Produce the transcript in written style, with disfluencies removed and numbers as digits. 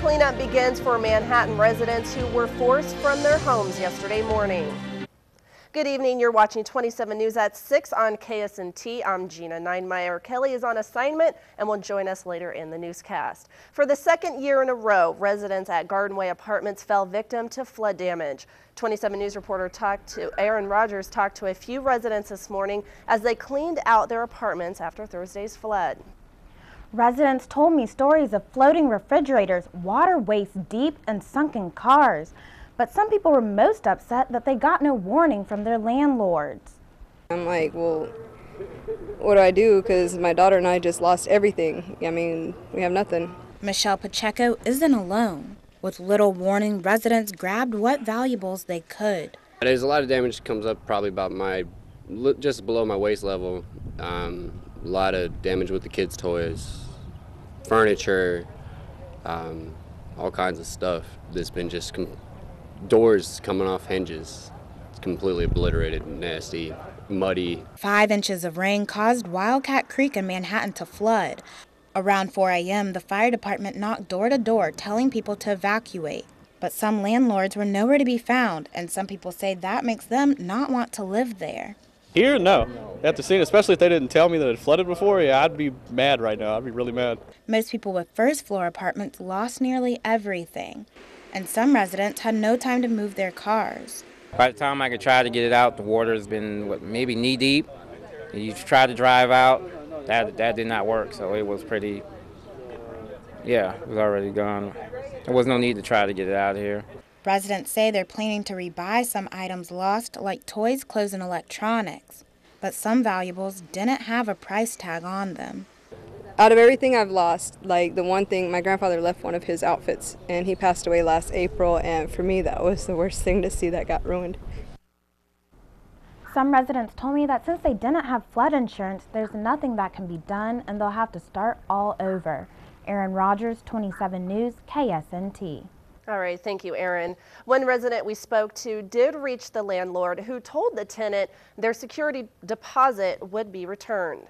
cleanup begins for Manhattan residents who were forced from their homes yesterday morning. Good evening. You're watching 27 News at 6 on KSNT. I'm Gina Ninemeyer. Kelly is on assignment and will join us later in the newscast. For the second year in a row, residents at Gardenway Apartments fell victim to flood damage. 27 News reporter Aaron Rogers talked to a few residents this morning as they cleaned out their apartments after Thursday's flood. Residents told me stories of floating refrigerators, water waist deep, and sunken cars. But some people were most upset that they got no warning from their landlords. I'm like, well, what do I do? Because my daughter and I just lost everything. I mean, we have nothing. Michelle Pacheco isn't alone. With little warning, residents grabbed what valuables they could. There's a lot of damage that comes up probably about just below my waist level. A lot of damage with the kids' toys, furniture, all kinds of stuff that's been just doors coming off hinges. It's completely obliterated, nasty, muddy. 5 inches of rain caused Wildcat Creek in Manhattan to flood. Around 4 a.m., the fire department knocked door to door telling people to evacuate. But some landlords were nowhere to be found, and some people say that makes them not want to live there. Here, no. After seeing, especially if they didn't tell me that it flooded before, yeah, I'd be mad right now. I'd be really mad. Most people with first-floor apartments lost nearly everything, and some residents had no time to move their cars. By the time I could try to get it out, the water's been maybe knee-deep. You try to drive out, that did not work, so it was pretty, yeah, it was already gone. There was no need to try to get it out of here. Residents say they're planning to rebuy some items lost, like toys, clothes, and electronics. But some valuables didn't have a price tag on them. Out of everything I've lost, like the one thing, my grandfather left one of his outfits, and he passed away last April, and for me that was the worst thing to see that got ruined. Some residents told me that since they didn't have flood insurance, there's nothing that can be done, and they'll have to start all over. Aaron Rogers, 27 News, KSNT. All right, thank you, Aaron. One resident we spoke to did reach the landlord, who told the tenant their security deposit would be returned.